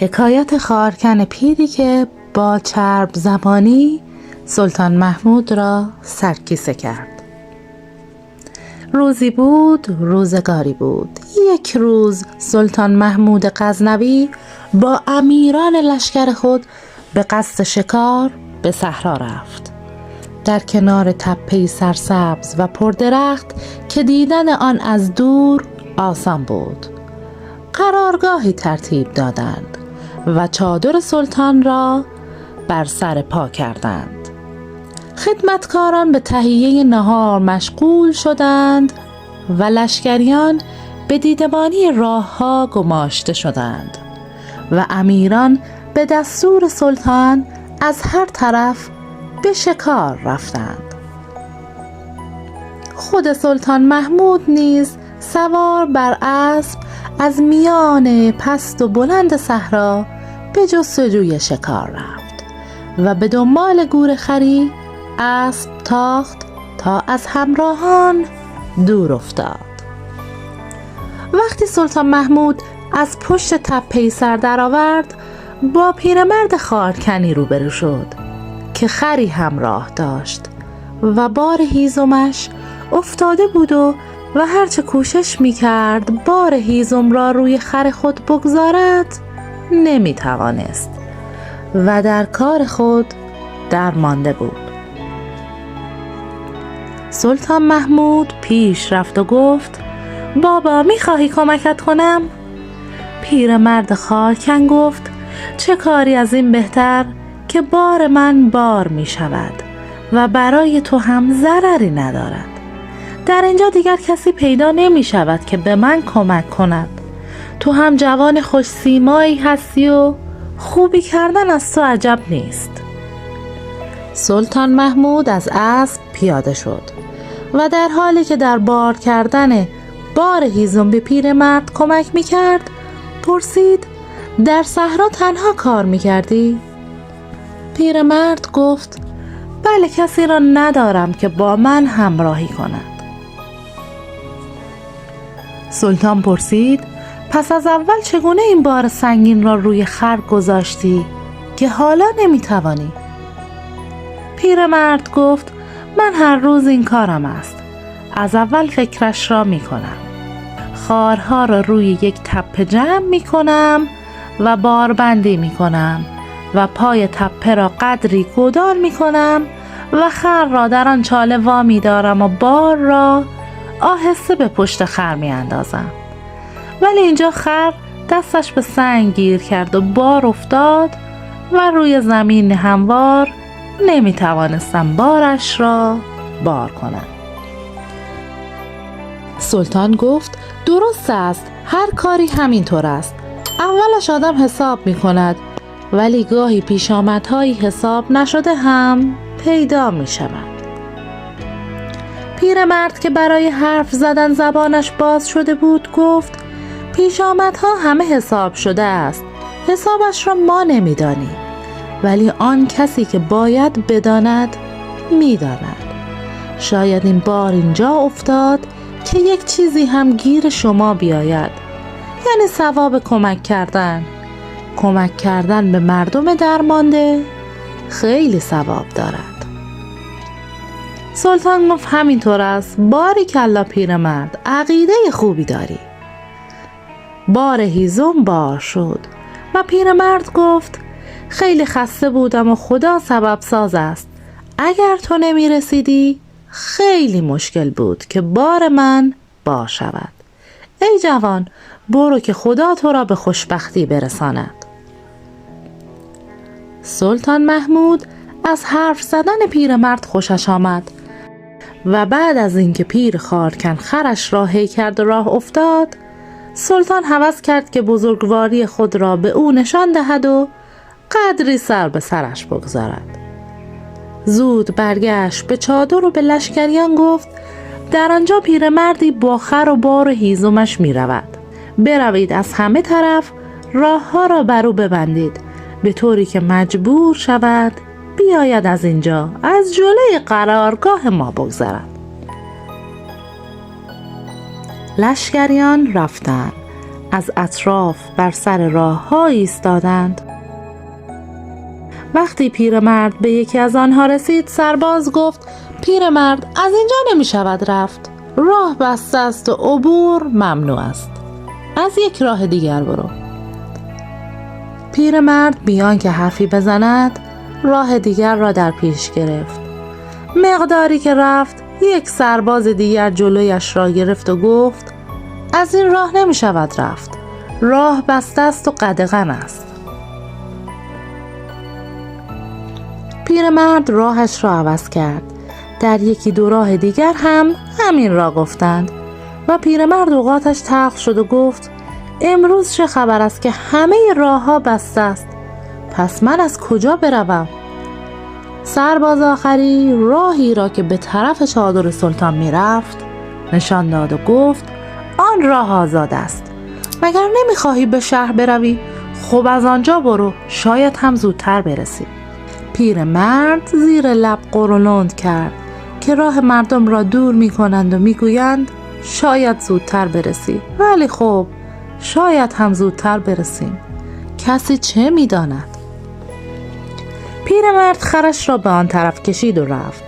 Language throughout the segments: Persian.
حکایت خارکن پیری که با چرب زبانی سلطان محمود را سرکیسه کرد. روزی بود روزگاری بود. یک روز سلطان محمود غزنوی با امیران لشکر خود به قصد شکار به صحرا رفت. در کنار تپه‌ای سرسبز و پردرخت که دیدن آن از دور آسان بود، قرارگاهی ترتیب دادند و چادر سلطان را بر سر پا کردند. خدمتکاران به تهیه نهار مشغول شدند و لشکریان به دیدبانی راه‌ها گماشته شدند و امیران به دستور سلطان از هر طرف به شکار رفتند. خود سلطان محمود نیز سوار بر اسب از میان پست و بلند صحرا به جستجوی شکار رفت و به دنبال گورخری اسب تاخت تا از همراهان دور افتاد. وقتی سلطان محمود از پشت تپه‌ای سر درآورد، با پیرمرد خارکنی روبرو شد که خری همراه داشت و بار هیزمش افتاده بود و هرچه کوشش می‌کرد بار هیزم را روی خر خود بگذارد نمی‌توانست و در کار خود درمانده بود. سلطان محمود پیش رفت و گفت: بابا، می‌خواهی کمکت کنم؟ پیرمرد خارکن گفت: چه کاری از این بهتر که بار من بار می شود و برای تو هم ضرری ندارد. در اینجا دیگر کسی پیدا نمی شود که به من کمک کند. تو هم جوان خوش سیمایی هستی و خوبی کردن از تو عجب نیست. سلطان محمود از اسب پیاده شد و در حالی که در بار کردن بار هیزم به پیرمرد کمک می کرد پرسید: در صحرا تنها کار می کردی؟ پیرمرد گفت: بله، کسی را ندارم که با من همراهی کند. سلطان پرسید: پس از اول چگونه این بار سنگین را روی خر گذاشتی که حالا نمی توانی؟ پیرمرد گفت: من هر روز این کارم است. از اول فکرش را می کنم. خارها را روی یک تپه جمع می کنم و باربندی می کنم و پای تپه را قدری گودال می کنم و خر را در آن چاله وامی دارم و بار را آهسته به پشت خر می اندازم. ولی اینجا خر دستش به سنگ گیر کرد و بار افتاد و روی زمین هموار نمی توانستم بارش را بار کنم. سلطان گفت: درست است، هر کاری همینطور است. اولش آدم حساب می کند ولی گاهی پیشامدهایی حساب نشده هم پیدا می شود. پیرمرد که برای حرف زدن زبانش باز شده بود گفت: پیشامدها همه حساب شده است. حسابش را ما نمی دانیم، ولی آن کسی که باید بداند می داند. شاید این بار اینجا افتاد که یک چیزی هم گیر شما بیاید، یعنی ثواب کمک کردن به مردم درمانده خیلی ثواب دارد. سلطان گفت: همینطور است. باریکلا پیرمرد، عقیده خوبی داری. بار هیزم بار شد و پیرمرد گفت: خیلی خسته بودم و خدا سبب ساز است. اگر تو نمی رسیدی خیلی مشکل بود که بار من بار شود. ای جوان، برو که خدا تو را به خوشبختی برساند. سلطان محمود از حرف زدن پیرمرد خوشش آمد و بعد از اینکه پیر خارکن خرش را هی کرد و راه افتاد، سلطان هوس کرد که بزرگواری خود را به او نشان دهد و قدری سر به سرش بگذارد. زود برگشت به چادر و به لشکریان گفت: در آنجا پیرمردی با خر و بار و هیزمش می رود. بروید از همه طرف راه ها را بر او ببندید به طوری که مجبور شود بیاید از اینجا از جلوی قرارگاه ما بگذرد. لشکریان رفتند از اطراف بر سر راه ها ایستادند. وقتی پیرمرد به یکی از آنها رسید، سرباز گفت: پیرمرد، از اینجا نمی شود رفت. راه بسته است و عبور ممنوع است. از یک راه دیگر برو. پیرمرد بیان که حرفی بزند، راه دیگر را در پیش گرفت. مقداری که رفت، یک سرباز دیگر جلویش را گرفت و گفت: از این راه نمی شود رفت. راه بسته است و قدغن است. پیرمرد راهش را عوض کرد. در یکی دو راه دیگر هم همین را گفتند و پیرمرد اوقاتش تلخ شد و گفت: امروز چه خبر است که همه راه ها بسته است؟ پس من از کجا بروم؟ سرباز آخری راهی را که به طرف چادر سلطان می رفت نشان داد و گفت: آن راه آزاد است. مگر نمی خواهی به شهر بروی؟ خب از آنجا برو، شاید هم زودتر برسی. پیرمرد زیر لب قرولند کرد که راه مردم را دور می کنند و می گویند شاید زودتر برسی، ولی خب شاید هم زودتر برسیم. کسی چه می داند؟ پیرمرد خرش را به آن طرف کشید و رفت.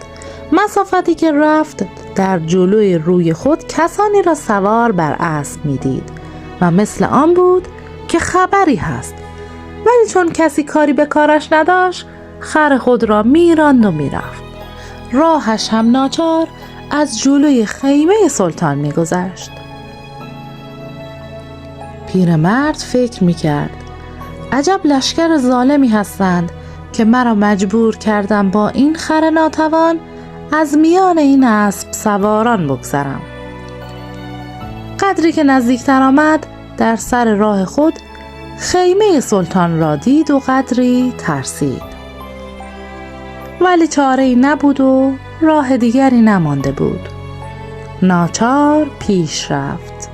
مسافتی که رفت در جلوی روی خود کسانی را سوار بر اسب می دید و مثل آن بود که خبری هست، ولی چون کسی کاری به کارش نداشت خر خود را می راند و می رفت. راهش هم ناچار از جلوی خیمه سلطان می گذشت. پیرمرد فکر می کرد: عجب لشکر ظالمی هستند که مرا مجبور کردم با این خر ناتوان از میان این اسب سواران بگذرم. قدری که نزدیکتر آمد در سر راه خود خیمه سلطان را دید و قدری ترسید، ولی چاره‌ای نبود و راه دیگری نمانده بود. ناچار پیش رفت.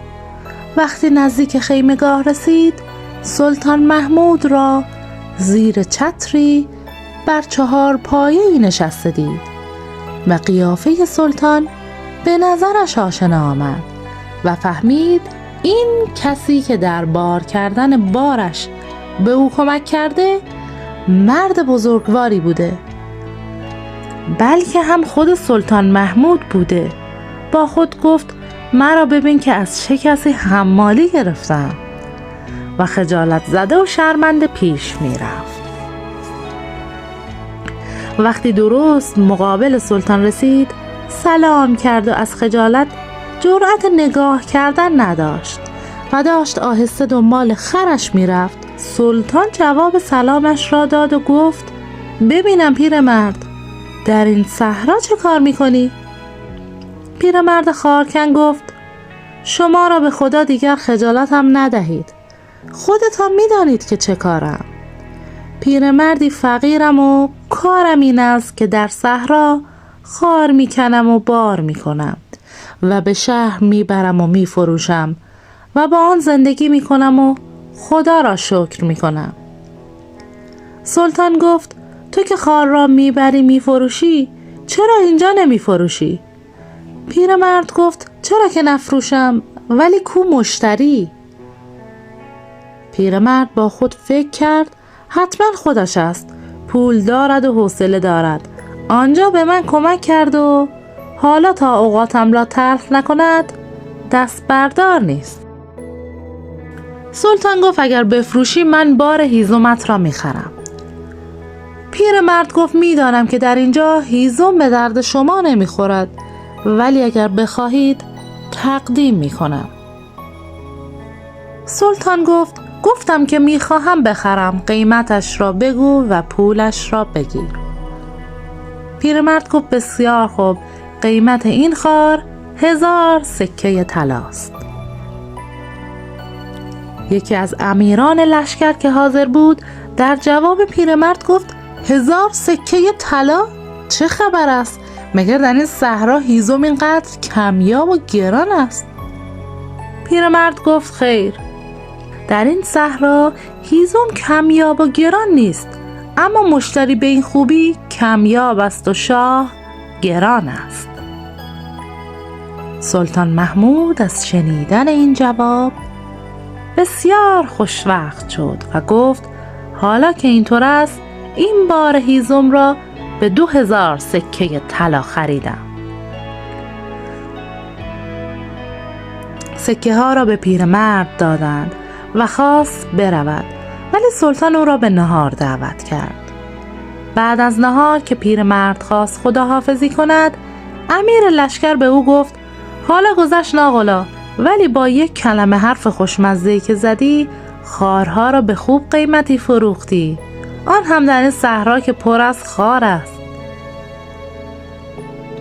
وقتی نزدیک خیمه‌گاه رسید، سلطان محمود را زیر چتری بر 4 پایه‌ای نشسته دید و قیافه سلطان به نظرش آشنا آمد و فهمید این کسی که در بار کردن بارش به او کمک کرده مرد بزرگواری بوده، بلکه هم خود سلطان محمود بوده. با خود گفت: مرا ببین که از چه کسی حمالی گرفتم، و خجالت زده و شرمنده پیش می رفت. وقتی درست مقابل سلطان رسید سلام کرد و از خجالت جرأت نگاه کردن نداشت و داشت آهسته دنبال خرش می رفت. سلطان جواب سلامش را داد و گفت: ببینم پیرمرد، در این صحرا چه کار می کنی؟ پیرمرد خارکن گفت: شما را به خدا دیگر خجالت هم ندهید. خودتان می دانید که چه کارم. پیرمردی فقیرم و کارم این است که در صحرا خار می کنم و بار می کنم و به شهر می برم و می فروشم و با آن زندگی می کنم و خدا را شکر می کنم. سلطان گفت: تو که خار را می بری می فروشی، چرا اینجا نمی فروشی؟ پیرمرد گفت: چرا که نفروشم، ولی کو مشتری؟ پیرمرد با خود فکر کرد: حتما خودش است، پول دارد و حوصله دارد، آنجا به من کمک کرد و حالا تا اوقاتم را تلخ نکند دست بردار نیست. سلطان گفت: اگر بفروشی من بار هیزمت را میخرم. پیرمرد گفت: میدانم که در اینجا هیزم به درد شما نمیخورد، ولی اگر بخواهید تقدیم میکنم. سلطان گفتم که میخواهم بخرم، قیمتش را بگو و پولش را بگیر. پیرمرد گفت: بسیار خوب، قیمت این خار 1000 سکه طلاست. یکی از امیران لشکر که حاضر بود در جواب پیرمرد گفت: 1000 سکه طلا؟ چه خبر است؟ مگر در این صحرا هیزم اینقدر کمیاب و گران است؟ پیرمرد گفت: خیر، در این صحرا هیزم کمیاب و گران نیست، اما مشتری به این خوبی کمیاب است و شاه گران است. سلطان محمود از شنیدن این جواب بسیار خوشوقت شد و گفت حالا که اینطور است این بار هیزم را به 2000 سکه طلا خریدم. سکه ها را به پیرمرد دادند و خواست برود، ولی سلطان او را به نهار دعوت کرد. بعد از نهار که پیرمرد خواست خداحافظی کند، امیر لشکر به او گفت حالا گذشت ناقلا، ولی با یک کلمه حرف خوشمزه‌ای که زدی خارها را به خوب قیمتی فروختی، آن هم در این صحرا که پر از خار است.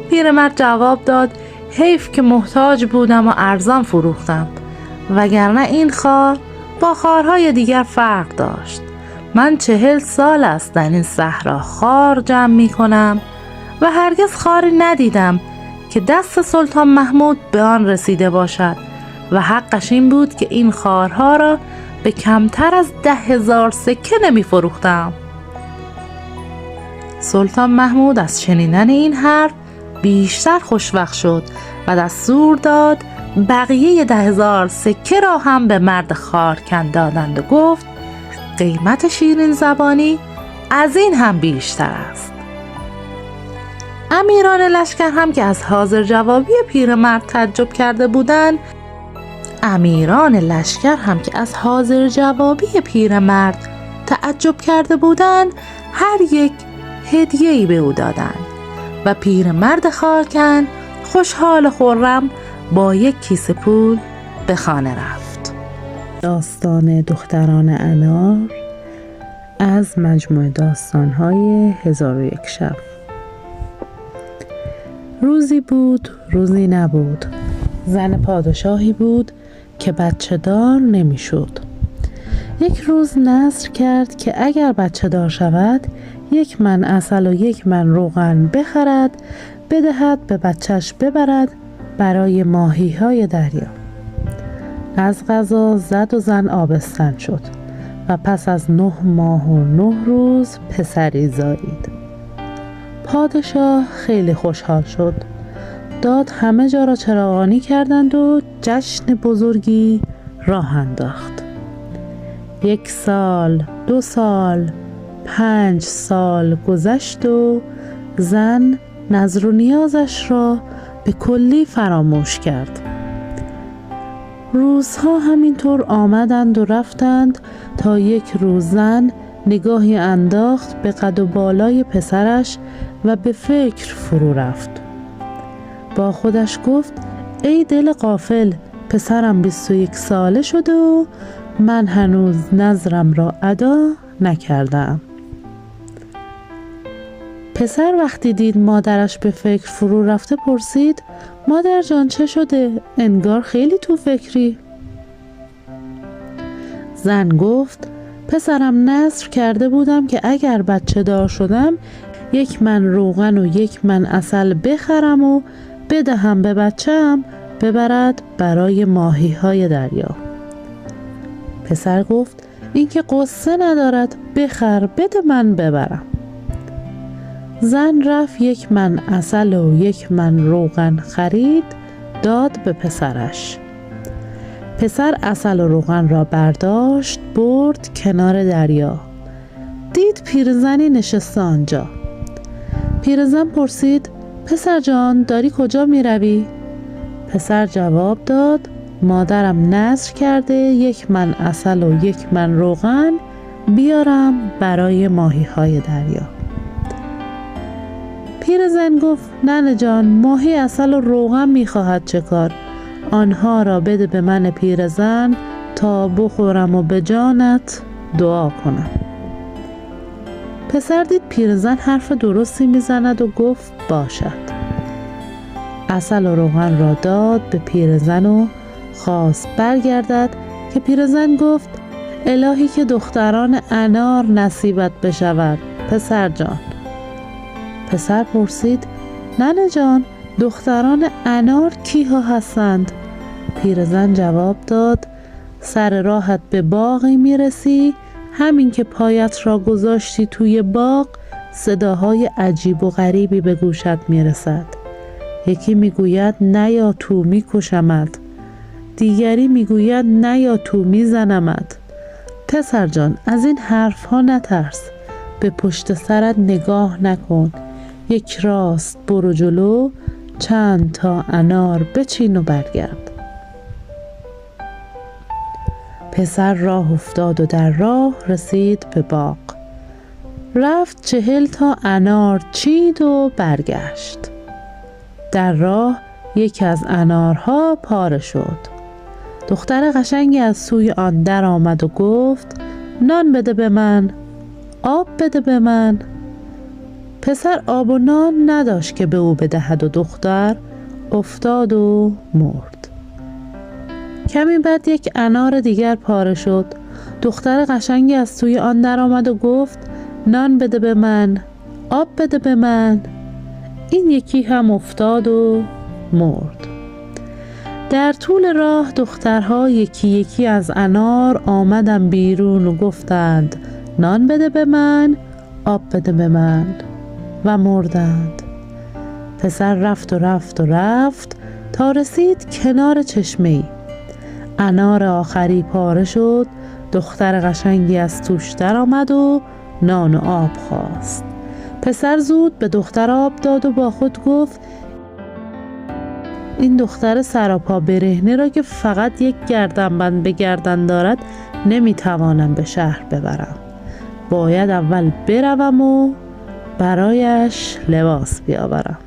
پیرمرد جواب داد حیف که محتاج بودم و ارزان فروختم، وگرنه این خار با خارهای دیگر فرق داشت. من 40 سال است در این صحرا خار جمع می کنم و هرگز خاری ندیدم که دست سلطان محمود به آن رسیده باشد و حقش این بود که این خارها را به کمتر از 10,000 سکه نمی فروختم. سلطان محمود از شنیدن این حرف بیشتر خوشوقت شد و دستور داد بقیه 10,000 سکه را هم به مرد خارکن دادند و گفت قیمت شیرین زبانی از این هم بیشتر است. امیران لشکر هم که از حاضر جوابی پیرمرد تعجب کرده بودند، هر یک هدیه‌ای به او دادند و پیرمرد خارکن خوشحال و خرم با یک کیسه پول به خانه رفت. داستان دختران انار از مجموعه داستان‌های 1001 شب. روزی بود روزی نبود. زن پادشاهی بود که بچه دار نمی شد. یک روز نذر کرد که اگر بچه دار شود 1 من عسل و 1 من روغن بخرد، بدهد به بچهش ببرد برای ماهی‌های دریا. از قضا زد و زن آبستن شد و پس از 9 ماه و 9 روز پسری زایید. پادشاه خیلی خوشحال شد. داد همه جا را چراغانی کردند و جشن بزرگی راه انداخت. 1 سال، 2 سال، 5 سال گذشت و زن نظر و نیازش را به کلی فراموش کرد. روزها همینطور آمدند و رفتند تا یک روز زن نگاهی انداخت به قد و بالای پسرش و به فکر فرو رفت. با خودش گفت ای دل غافل، پسرم 21 ساله شده و من هنوز نظرم را ادا نکردم. پسر وقتی دید مادرش به فکر فرو رفته پرسید مادر جان چه شده؟ انگار خیلی تو فکری. زن گفت پسرم نذر کرده بودم که اگر بچه دار شدم 1 من روغن و 1 من عسل بخرم و بدهم به بچه‌ام ببرد برای ماهی‌های دریا. پسر گفت این که قصه ندارد، بخر بده من ببرم. زن رفت 1 من عسل و 1 من روغن خرید، داد به پسرش. پسر عسل و روغن را برداشت برد کنار دریا. دید پیرزنی نشسته آنجا. پیرزن پرسید پسر جان داری کجا می روی؟ پسر جواب داد مادرم نذر کرده 1 من عسل و 1 من روغن بیارم برای ماهی‌های دریا. پیرزن گفت ننه جان ماهی عسل و روغن میخواهد چه کار؟ آنها را بده به من پیرزن تا بخورم و به جانت دعا کنم. پسر دید پیرزن حرف درستی میزند و گفت باشد. عسل و روغن را داد به پیرزن و خواست برگردد که پیرزن گفت الهی که دختران انار نصیبت بشود پسر جان. پسر پرسید ننه جان دختران انار کیها هستند؟ پیرزن جواب داد سر راحت به باغی میرسی، همین که پایت را گذاشتی توی باغ صداهای عجیب و غریبی به گوشت میرسد. یکی میگوید نیا تو میکشمت، دیگری میگوید نه یا تو میزنمت. پسر جان از این حرف ها نترس، به پشت سرت نگاه نکن، یک راست برو جلو، چند تا انار بچین و برگرد. پسر راه افتاد و در راه رسید به باغ. رفت 40 تا انار چید و برگشت. در راه یکی از انارها پاره شد. دختر قشنگی از سوی آن در آمد و گفت نان بده به من، آب بده به من. پسر آب و نان نداشت که به او بدهد و دختر افتاد و مرد. کمی بعد یک انار دیگر پاره شد. دختر قشنگی از سوی آن در آمد و گفت نان بده به من، آب بده به من. این یکی هم افتاد و مرد. در طول راه دخترها یکی یکی از انار آمدن بیرون و گفتند نان بده به من، آب بده به من و مردند. پسر رفت و رفت و رفت تا رسید کنار چشمه‌ای. انار آخری پاره شد. دختر قشنگی از توش در آمد و نان و آب خواست. پسر زود به دختر آب داد و با خود گفت این دختر سراپا برهنه را که فقط یک گردنبند به گردن دارد نمیتوانم به شهر ببرم. باید اول بروم و برایش لباس بیاورم.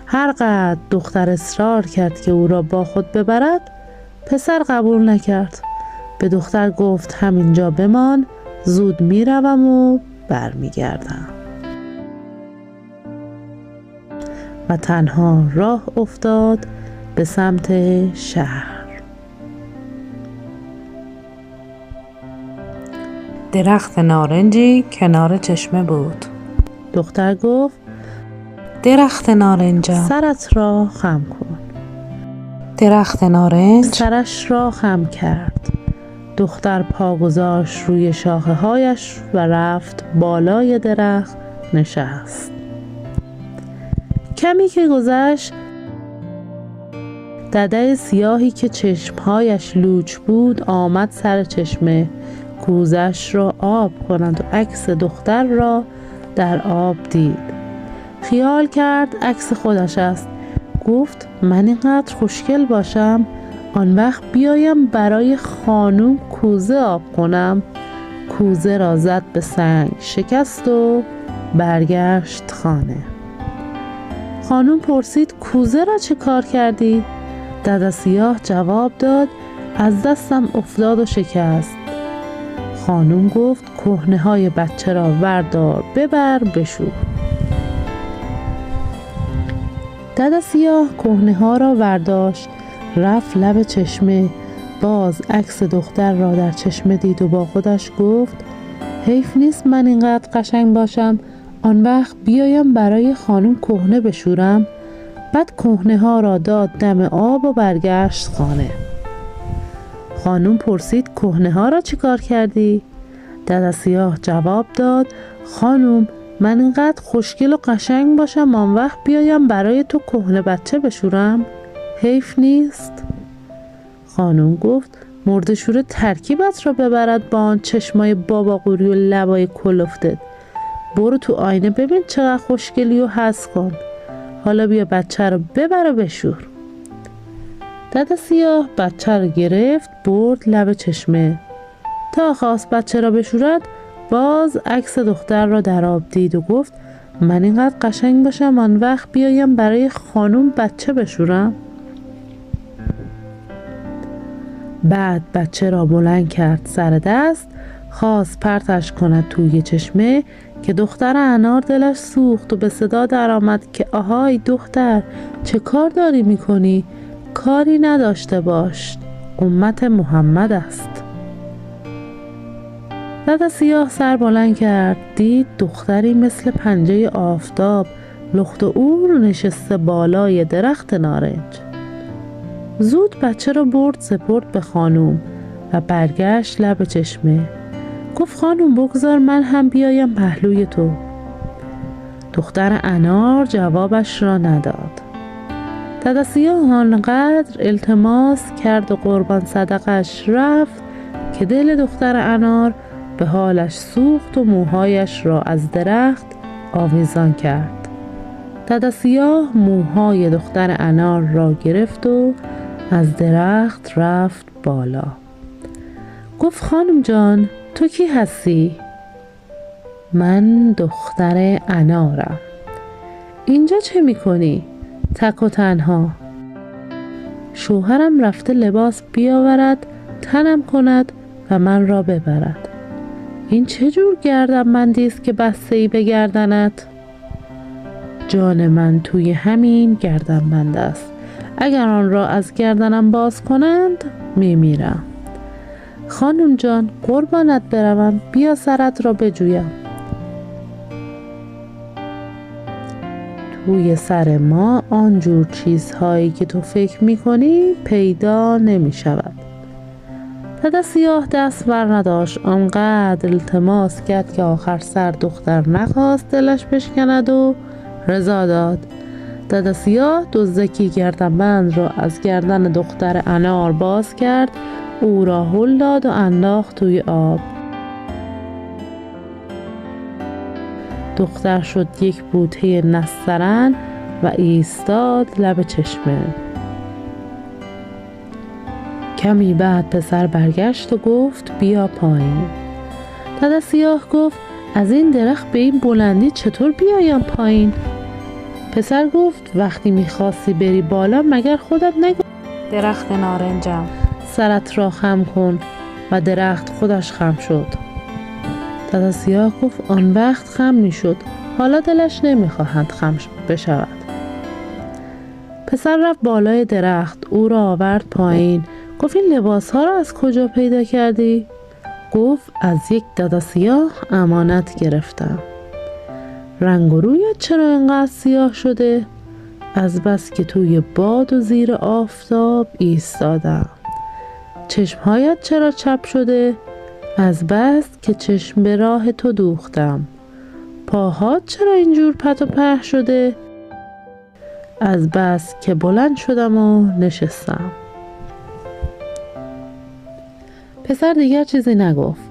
هرقدر دختر اصرار کرد که او را با خود ببرد، پسر قبول نکرد. به دختر گفت همینجا بمان، زود میروم و برمیگردم. و تنها راه افتاد به سمت شهر. درخت نارنجی کنار چشمه بود. دختر گفت درخت نارنجم، سرت را خم کن. درخت نارنج سرش را خم کرد. دختر پا گذاشت روی شاخه هایش و رفت بالای درخت نشست. کمی که گذشت دده سیاهی که چشمهایش لوچ بود آمد سر چشمه کوزش را آب کند و عکس دختر را در آب دید. خیال کرد عکس خودش است. گفت من اینقدر خوشگل باشم آن وقت بیایم برای خانوم کوزه آب کنم. کوزه را زد به سنگ شکست و برگشت خانه. خانوم پرسید کوزه را چه کار کردی؟ دده سیاه جواب داد از دستم افتاد و شکست. خانوم گفت کهنه های بچه را وردار ببر بشور. دده سیاه کهنه ها را ورداشت، رفت لب چشمه، باز عکس دختر را در چشمه دید و با خودش گفت حیف نیست من اینقدر قشنگ باشم آن وقت بیایم برای خانم کهنه بشورم. بعد کهنه ها را داد دم آب و برگشت خانه. خانم پرسید کهنه ها را چی کار کردی؟ دده سیاه جواب داد خانم من اینقدر خوشگل و قشنگ باشم آن وقت بیایم برای تو کهنه بچه بشورم؟ حیف نیست؟ خانم گفت مرده‌شور ترکیبت را ببرد با آن چشمای بابا قوری و لبای کلفتت. برو تو آینه ببین چقدر خوشگلی و حس کن. حالا بیا بچه رو ببر و بشور. دده سیاه بچه رو گرفت برد لب چشمه. تا خواست بچه را بشورد باز عکس دختر را در آب دید و گفت من اینقدر قشنگ باشم آن وقت بیایم برای خانوم بچه بشورم؟ بعد بچه را بلند کرد سر دست، خواست پرتش کند توی چشمه که دختر انار دلش سوخت و به صدا در آمد که آهای دختر چه کار داری میکنی؟ کاری نداشته باش، امت محمد است. دده سیاه سر بلند کرد دید دختری مثل پنجه آفتاب لخت و اور نشسته بالای درخت نارنج. زود بچه را برد سپرد به خانوم و برگشت لب چشمه. گفت خانوم بگذار من هم بیایم پهلوی تو. دختر انار جوابش را نداد. دادا سیاه آنقدر التماس کرد و قربان صدقش رفت که دل دختر انار به حالش سوخت و موهایش را از درخت آویزان کرد. دادا سیاه موهای دختر انار را گرفت و از درخت رفت بالا. گفت خانم جان، تو کی هستی؟ من دختر انارم. اینجا چه میکنی؟ تک و تنها. شوهرم رفته لباس بیاورد تنم کند و من را ببرد. این چه جور گردنبندی است که بسته ای به گردنت؟ جان من توی همین گردنبند است. اگر آن را از گردنم باز کنند میمیرم. خانم جان، قربانت بروم، بیا سرت را بجویم. توی سر ما آنجور چیزهایی که تو فکر میکنی پیدا نمیشود. دادا سیاه دست بر نداشت، آنقدر التماس کرد که آخر سر دختر نخواست دلش بشکند و رضا داد. دادا سیاه دزدکی گردنبند را از گردن دختر انار باز کرد، او را هل داد و انداخت توی آب. دختر شد یک بوته نسترن و ایستاد لب چشمه. کمی بعد پسر برگشت و گفت بیا پایین. دادا سیاه گفت از این درخت به این بلندی چطور بیایم پایین؟ پسر گفت وقتی میخواستی بری بالا مگر خودت نگفت درخت نارنجم. سرت را خم کن و درخت خودش خم شد. دادا سیاه گفت آن وقت خم میشد، حالا دلش نمیخواهد خم بشود. پسر رفت بالای درخت، او را آورد پایین. گفت این لباس ها را از کجا پیدا کردی؟ گفت از یک دادا سیاه امانت گرفتم. رنگ و رویت چرا اینقدر سیاه شده؟ از بس که توی باد و زیر آفتاب ایستادم. چشمهایت چرا چپ شده؟ از بس که چشم به راه تو دوختم. پاهات چرا اینجور پت و په شده؟ از بس که بلند شدم و نشستم. پسر دیگر چیزی نگفت.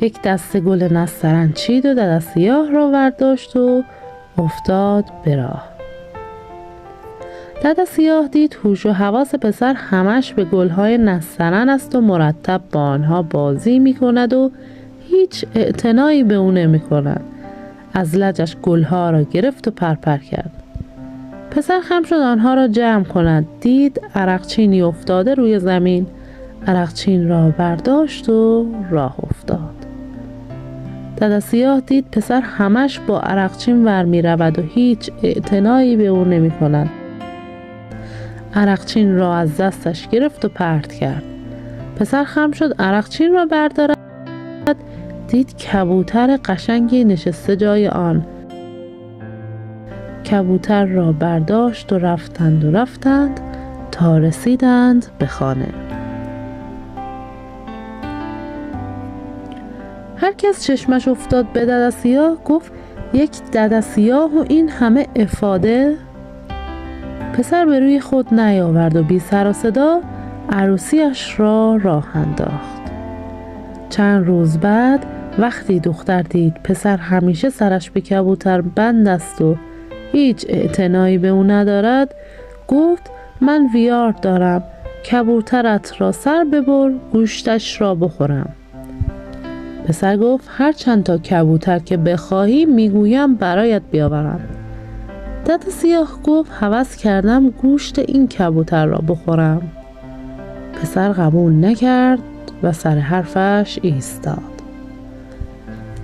یک دسته گل نسترن چید و دادا سیاه را برداشت و افتاد به راه. دادا سیاه دید هوش و حواس پسر همش به گلهای نسترن است و مرتب با آنها بازی می کند و هیچ اعتنایی به او نمی کند. از لجش گلها را گرفت و پرپر کرد. پسر خم شد آنها را جمع کند، دید عرقچینی افتاده روی زمین. عرقچین را برداشت و راه افتاد. دادا سیاه دید پسر همش با عرقچین ور می رود و هیچ اعتنایی به او نمی کند. عرقچین را از دستش گرفت و پرت کرد. پسر خم شد عرقچین را بردارد، دید کبوتر قشنگی نشسته جای آن. کبوتر را برداشت و رفتند تا رسیدند به خانه. هر کس چشمش افتاد به دادا سیاه، گفت یک دادا سیاه و این همه افاده؟ پسر به روی خود نیاورد و بی سر و صدا عروسیش را راه انداخت. چند روز بعد وقتی دختر دید پسر همیشه سرش به کبوتر بند است و هیچ اعتنایی به او ندارد، گفت من ویار دارم، کبوترت را سر ببر گوشتش را بخورم. پسر گفت هر چند تا کبوتر که بخواهی میگویم برایت بیاورم. دادا سیاه گفت هوس کردم گوشت این کبوتر را بخورم. پسر قبول نکرد و سر حرفش ایستاد.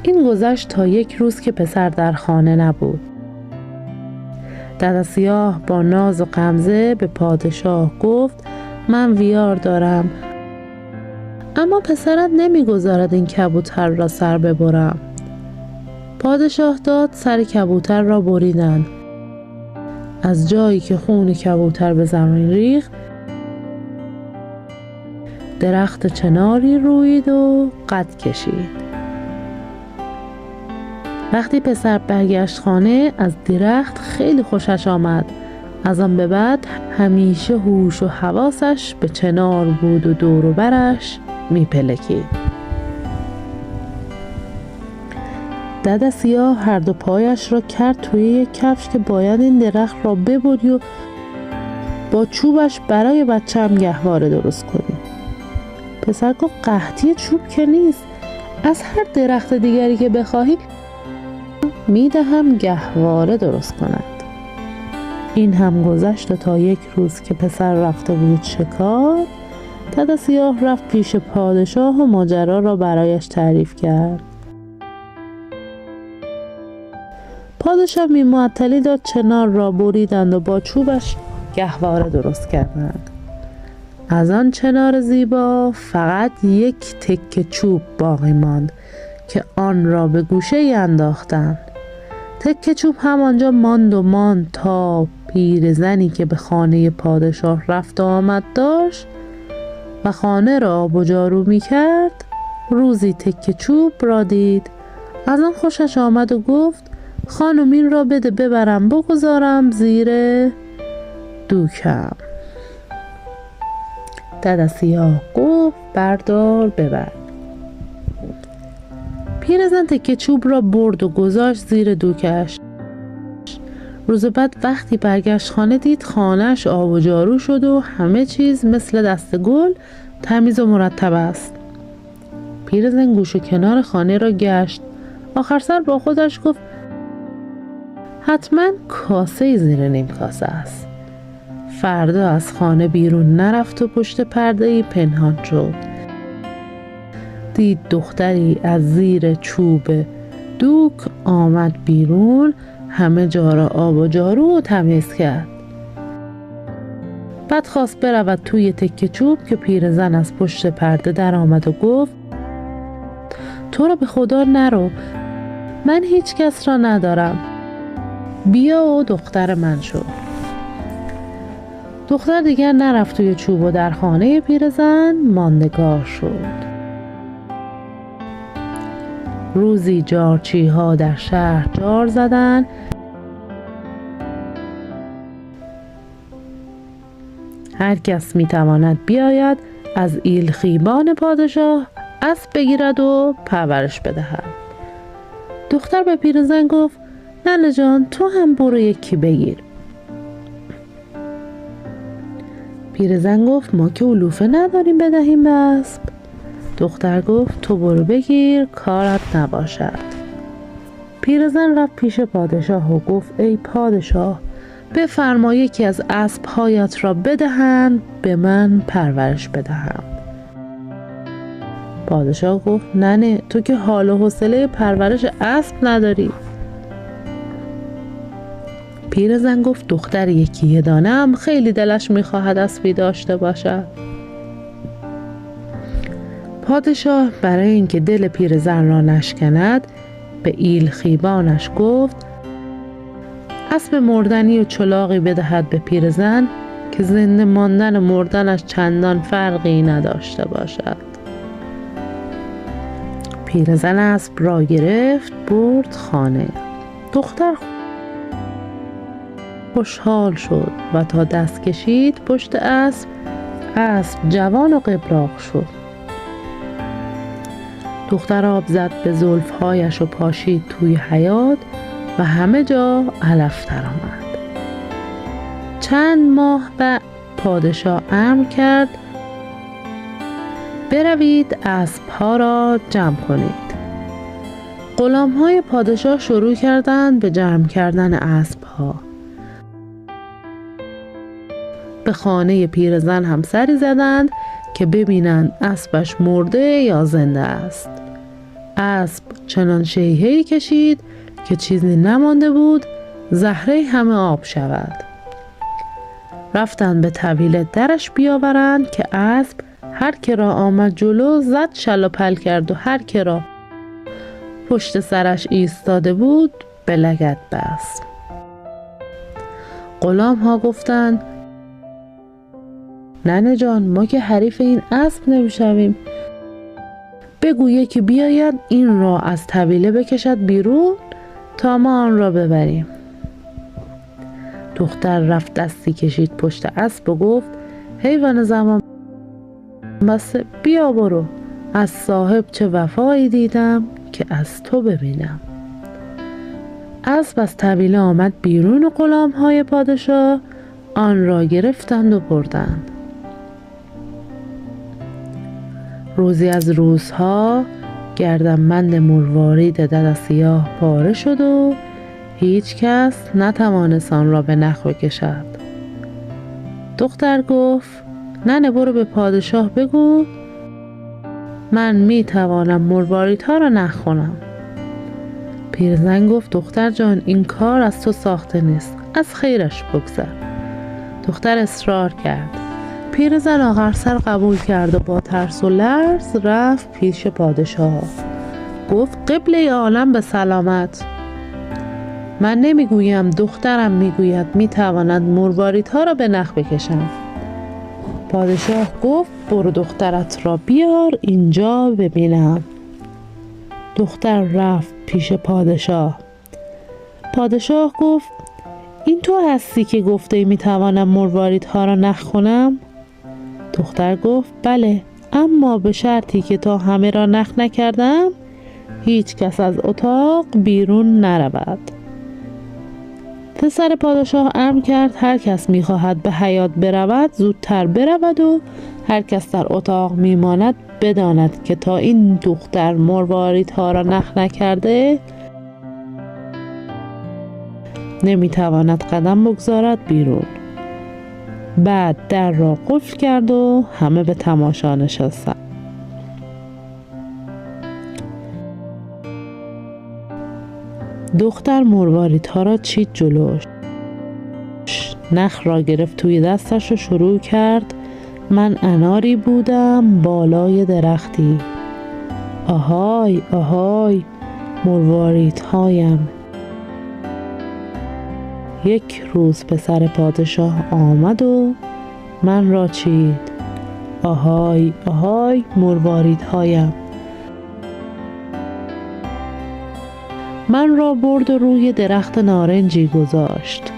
این گذشت تا یک روز که پسر در خانه نبود. دادا سیاه با ناز و غمزه به پادشاه گفت من ویار دارم، اما پسرت نمیگذارد این کبوتر را سر ببرم. پادشاه داد سر کبوتر را بریدند. از جایی که خون کبوتر به زمین ریخت درخت چناری روید و قد کشید. وقتی پسر برگشت خانه از درخت خیلی خوشش آمد. از آن به بعد همیشه هوش و حواسش به چنار بود و دور و برش میپلکید. دد سیاه هر دو پایش را کرد توی یک کفش که باید این درخت را ببری و با چوبش برای بچه‌م گهواره درست کنی. پسر گفت قحطی چوب که نیست، از هر درخت دیگری که بخواهی میدهم گهواره درست کند. این هم گذشت تا یک روز که پسر رفته بود شکار، دد سیاه رفت پیش پادشاه و ماجرا را برایش تعریف کرد. پادشاه بی معطلی داد چنار را بریدند و با چوبش گهواره درست کردند. از آن چنار زیبا فقط یک تکه چوب باقی ماند که آن را به گوشه انداختند. تکه چوب همانجا ماند تا پیرزنی که به خانه پادشاه رفت و آمد داشت و خانه را آب و جارو می کرد، روزی تکه چوب را دید. از آن خوشش آمد و گفت خانم این را بده ببرم بگذارم زیر دوکم. دد سیاه گفت بردار ببر. پیرزن تکه چوب را برد و گذاشت زیر دوکش. روز بعد وقتی برگشت خانه دید خانهش آب و جارو شد و همه چیز مثل دست گل تمیز و مرتب است. پیرزن گوشه کنار خانه را گشت. آخر سر با خودش گفت حتما کاسه زیر نیم کاسه است. فردا از خانه بیرون نرفت و پشت پرده‌ای پنهان شد. دید دختری از زیر چوب دوک آمد بیرون، همه جا را آب و جارو و تمیز کرد. بعد خواست برود توی تکه چوب که پیرزن از پشت پرده در آمد و گفت تو را به خدا نرو، من هیچ کس را ندارم، بیا و دختر من شو. دختر دیگر نرفت توی چوب و در خانه پیرزن ماندگار شد. روزی جارچی ها در شهر جار زدن هر کس می تواند بیاید از ایلخیبان پادشاه اسب بگیرد و پرورش بدهد. دختر به پیرزن گفت ننه جان تو هم برو یکی بگیر. پیرزن گفت ما که علوفه نداریم بدهیم به اسب. دختر گفت تو برو بگیر کارت نباشد. پیرزن رفت پیش پادشاه و گفت ای پادشاه بفرما یکی از اسب‌هایت را بدهند به من پرورش بدهم. پادشاه گفت ننه تو که حال و حوصله پرورش اسب نداری. پیرزن گفت دختر یکی دانم خیلی دلش میخواهد اسبی داشته باشد. پادشاه برای اینکه دل پیرزن را نشکند به ایلخیبانش گفت اسب مردنی و چلاقی بدهد به پیرزن که زنده ماندن و مردنش چندان فرقی نداشته باشد. پیرزن اسب را گرفت برد خانه. دختر خوشحال شد و تا دست کشید پشت اسب جوان و قبراق شد. دختر آب زد به زلفهایش و پاشید توی حیاط و همه جا علف در آمد. چند ماه بعد پادشاه امر کرد بروید اسبها را جمع کنید. غلام‌های پادشاه شروع کردند به جمع کردن اسبها. به خانه پیرزن هم سری زدند که ببینند اسبش مرده یا زنده است. اسب چنان شیهه‌ای کشید که چیزی نمانده بود زهره همه آب شود. رفتند به طویله درش بیاورند که اسب هر که را آمد جلو زد شل و پل کرد و هر که را پشت سرش ایستاده بود به لگد بست. غلام ها گفتند ننه جان ما که حریف این اسب نمیشویم، بگو یکی بیاید این را از طویله بکشد بیرون تا ما آن را ببریم. دختر رفت دستی کشید پشت اسب و گفت حیوان زمان بس بیا برو، از صاحب چه وفایی دیدم که از تو ببینم. اسب از طویله آمد بیرون و غلام‌های پادشاه آن را گرفتند و بردند. روزی از روزها گردنبند مروارید دد سیاه پاره شد و هیچ کس نتوانست آن را به نخ بکشد. دختر گفت ننه برو به پادشاه بگو من می توانم مرواریدها را نخ کنم. پیرزن گفت دختر جان این کار از تو ساخته نیست، از خیرش بگذر. دختر اصرار کرد. پیرزن آخر سر قبول کرد و با ترس و لرز رفت پیش پادشاه. گفت قبله عالم به سلامت. من نمیگویم دخترم میگوید میتواند مرواریدها را به نخ بکشم. پادشاه گفت برو دخترت را بیار اینجا ببینم. دختر رفت پیش پادشاه. پادشاه گفت این تو هستی که گفته میتوانم مرواریدها را نخ کنم؟ دختر گفت بله، اما به شرطی که تا همه را نخ نکردم هیچ کس از اتاق بیرون نرود. پسر پادشاه امر کرد هر کس میخواهد به حیاط برود زودتر برود و هر کس در اتاق میماند بداند که تا این دختر مرواریدها را نخ نکرده نمیتواند قدم بگذارد بیرون. بعد در را قفل کرد و همه به تماشا نشستند. دختر مرواریدها را چید جلوش، نخ را گرفت توی دستش و شروع کرد من اناری بودم بالای درختی، آهای آهای مرواریدهایم. یک روز پسر پادشاه آمد و من را چید، آهای آهای مرواریدهایم. من را برد و روی درخت نارنجی گذاشت،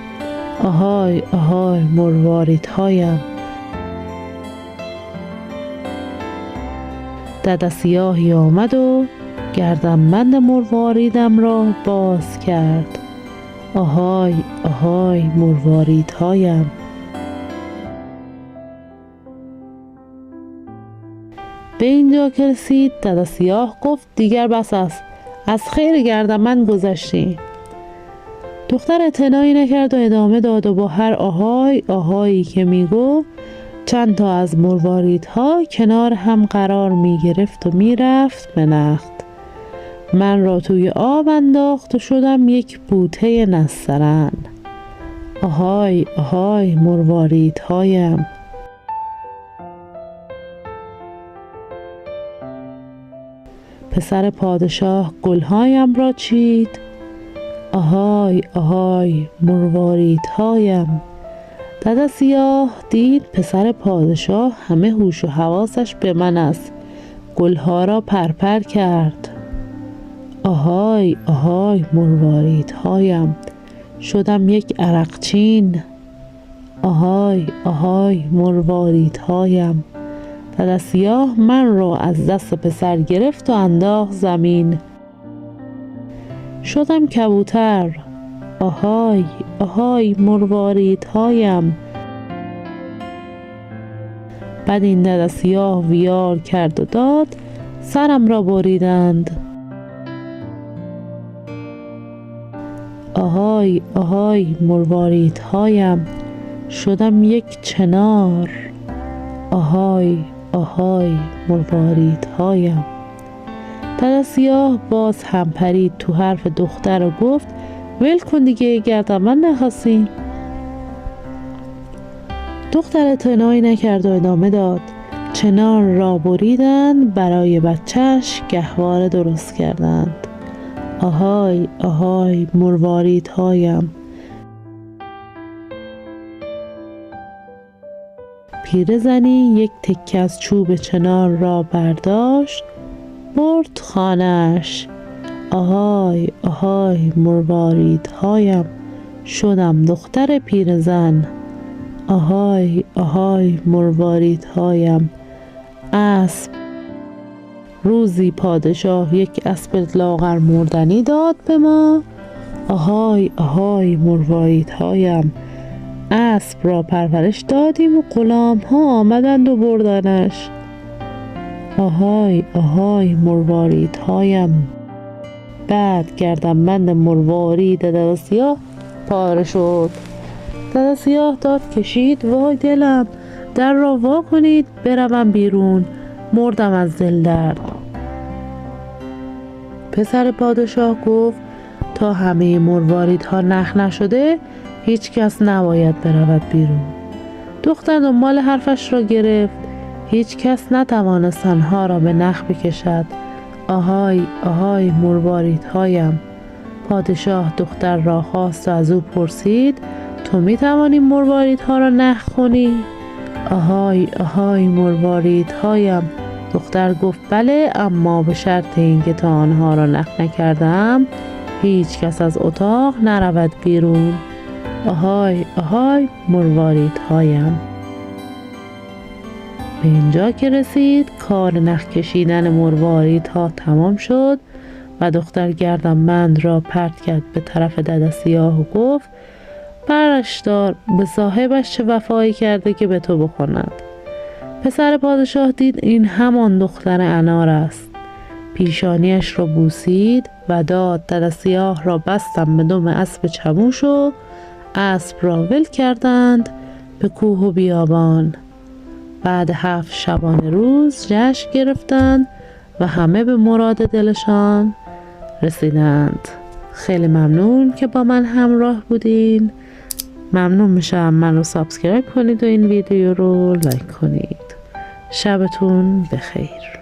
آهای آهای مرواریدهایم. دد سیاهی آمد و گردنبند مرواریدم را باز کرد، آهای آهای مرواریدهایم. به اینجا که رسید دد سیاه گفت دیگر بس است، از خیر گردنبند گذشتی. دختر اعتنایی نکرد و ادامه داد و با هر آهای آهایی که میگفت چند تا از مرواریدها کنار هم قرار میگرفت و میرفت به نخت. من را توی آب انداخت و شدم یک بوته نسترن، آهای آهای مرواریدهایم. پسر پادشاه گلهایم را چید، آهای آهای مرواریدهایم. دد سیاه دید پسر پادشاه همه هوش و حواسش به من است، گلها را پرپر کرد، آهای آهای مرواریدهایم. شدم یک عرقچین، آهای آهای مرواریدهایم. دد سیاه من را از دست پسر گرفت و انداخت زمین، شدم کبوتر، آهای آهای مرواریدهایم. بعد این دد سیاه ویار کرد و داد سرم را بریدند، آهای آهای مرواریدهایم. شدم یک چنار، آهای آهای مرواریدهایم. دد سیاه باز هم پرید تو حرف دختر و گفت ول کن دیگه گردنبند نخواستی. دختر اعتنایی نکرد و ادامه داد چنار را بریدند برای بچهش گهواره درست کردند، آهای آهای مرواریدهایم. پیرزنی یک تکه از چوب چنار را برداشت برد خانه‌اش، آهای آهای مرواریدهایم. شدم دختر پیرزن. آهای آهای مرواریدهایم. اسب. روزی پادشاه یک اسب لاغر مردنی داد به ما. آهای آهای مرواریدهایم. اسب را پرورش دادیم و غلام ها آمدند و بردنش. آهای آهای مرواریدهایم. بعد گردنبند مروارید دد سیاه پاره شد. دد سیاه داد کشید: وای دلم، در را وا کنید بروم بیرون، مردم از دل درد. پسر پادشاه گفت: تا همه مرواریدها نخ نشده هیچ کس نباید برود بیرون. دختر دنبال حرفش را گرفت. هیچ کس نتوانست آنها را به نخ بکشد. آهای آهای مرواریدهایم. پادشاه دختر را خواست و از او پرسید: تو می توانی مرواریدها را نخ کنی؟ آهای آهای مرواریدهایم. دختر گفت: بله، اما به شرط اینکه تا آنها را نخ نکردم هیچ کس از اتاق نرود بیرون. آهای آهای مرواریدهایم. به اینجا که رسید کار نخ کشیدن مرواریدها تمام شد و دختر گردنبند را پرت کرد به طرف دد سیاه و گفت: برش دار، به صاحبش چه وفایی کرده که به تو بکند. پسر پادشاه دید این همان دختر انار است. پیشانیش را بوسید و داد. دد سیاه را بستم به دم اسب چموش و اسب را ول کردند به کوه و بیابان. بعد 7 شبانه روز جشن گرفتند و همه به مراد دلشان رسیدند. خیلی ممنون که با من همراه بودین. ممنون میشم من رو سابسکرایب کنید و این ویدیو رو لایک کنید. شبتون بخیر.